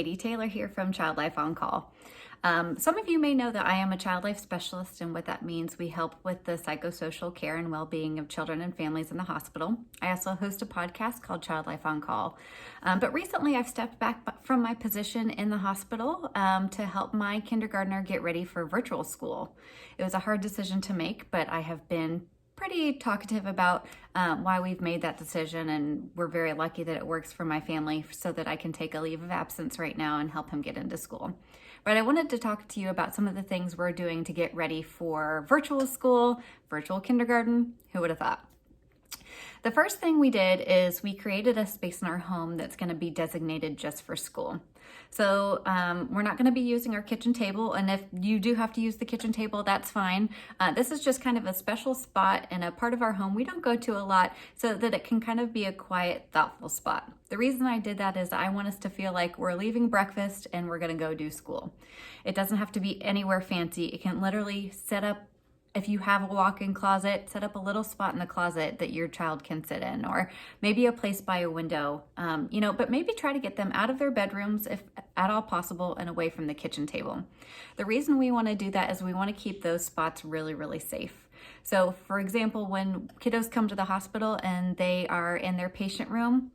Katie Taylor here from Child Life On Call. Some of you may know that I am a child life specialist, and what that means, we help with the psychosocial care and well-being of children and families in the hospital. I also host a podcast called Child Life On Call. But recently I've stepped back from my position in the hospital to help my kindergartner get ready for virtual school. It was a hard decision to make, but I have been pretty talkative about why we've made that decision, and we're very lucky that it works for my family so that I can take a leave of absence right now and help him get into school. But I wanted to talk to you about some of the things we're doing to get ready for virtual school, virtual kindergarten. Who would have thought? The first thing we did is we created a space in our home that's going to be designated just for school. So we're not going to be using our kitchen table, and if you do have to use the kitchen table, that's fine. This is just kind of a special spot in a part of our home we don't go to a lot, so that it can kind of be a quiet, thoughtful spot. The reason I did that is I want us to feel like we're leaving breakfast and we're going to go do school. It doesn't have to be anywhere fancy. It can literally set up, if you have a walk-in closet, set up a little spot in the closet that your child can sit in, or maybe a place by a window, but maybe try to get them out of their bedrooms if at all possible and away from the kitchen table. The reason we want to do that is we want to keep those spots really, really safe. So for example, when kiddos come to the hospital and they are in their patient room,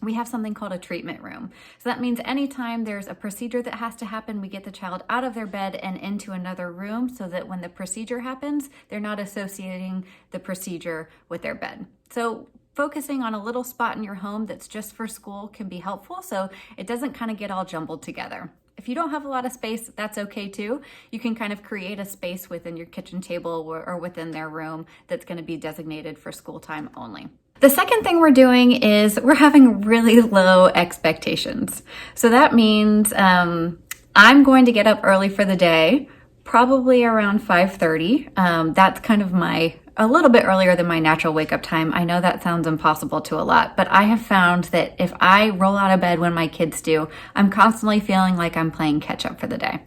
we have something called a treatment room. So that means anytime there's a procedure that has to happen, we get the child out of their bed and into another room so that when the procedure happens, they're not associating the procedure with their bed. So focusing on a little spot in your home that's just for school can be helpful, so it doesn't kind of get all jumbled together. If you don't have a lot of space, that's okay too. You can kind of create a space within your kitchen table or within their room that's going to be designated for school time only. The second thing we're doing is we're having really low expectations. So that means I'm going to get up early for the day, probably around 5:30. That's kind of a little bit earlier than my natural wake up time. I know that sounds impossible to a lot, but I have found that if I roll out of bed when my kids do, I'm constantly feeling like I'm playing catch up for the day.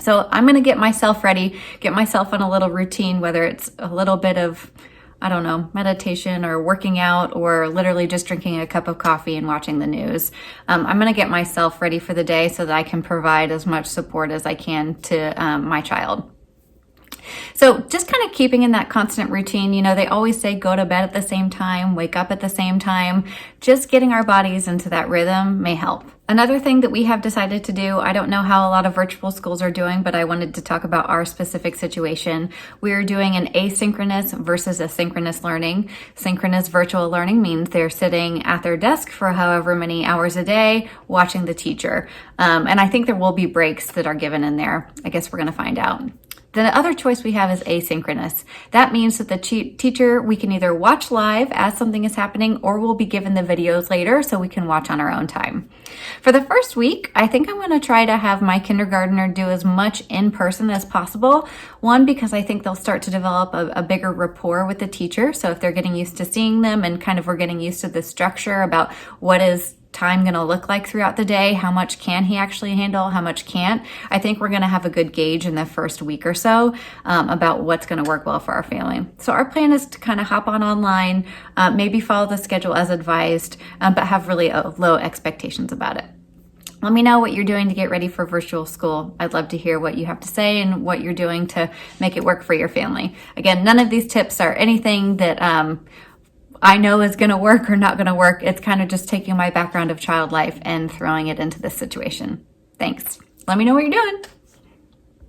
So I'm going to get myself ready, get myself on a little routine, whether it's a little bit of meditation or working out, or literally just drinking a cup of coffee and watching the news. I'm going to get myself ready for the day so that I can provide as much support as I can to my child. So just kind of keeping in that constant routine. They always say go to bed at the same time, wake up at the same time. Just getting our bodies into that rhythm may help. Another thing that we have decided to do, I don't know how a lot of virtual schools are doing, but I wanted to talk about our specific situation. We're doing an asynchronous versus a synchronous learning. Synchronous virtual learning means they're sitting at their desk for however many hours a day watching the teacher. And I think there will be breaks that are given in there. I guess we're going to find out. The other choice we have is asynchronous. That means that the teacher, we can either watch live as something is happening, or we'll be given the videos later so we can watch on our own time. For the first week, I think I'm going to try to have my kindergartner do as much in person as possible. One, because I think they'll start to develop a bigger rapport with the teacher. So if they're getting used to seeing them and kind of we're getting used to the structure about what is time going to look like throughout the day, how much can he actually handle, how much can't. I think we're going to have a good gauge in the first week or so about what's going to work well for our family. So our plan is to kind of hop on online, maybe follow the schedule as advised, but have really low expectations about it. Let me know what you're doing to get ready for virtual school. I'd love to hear what you have to say and what you're doing to make it work for your family. Again, none of these tips are anything that I know is going to work or not going to work. It's kind of just taking my background of child life and throwing it into this situation. Thanks. Let me know what you're doing.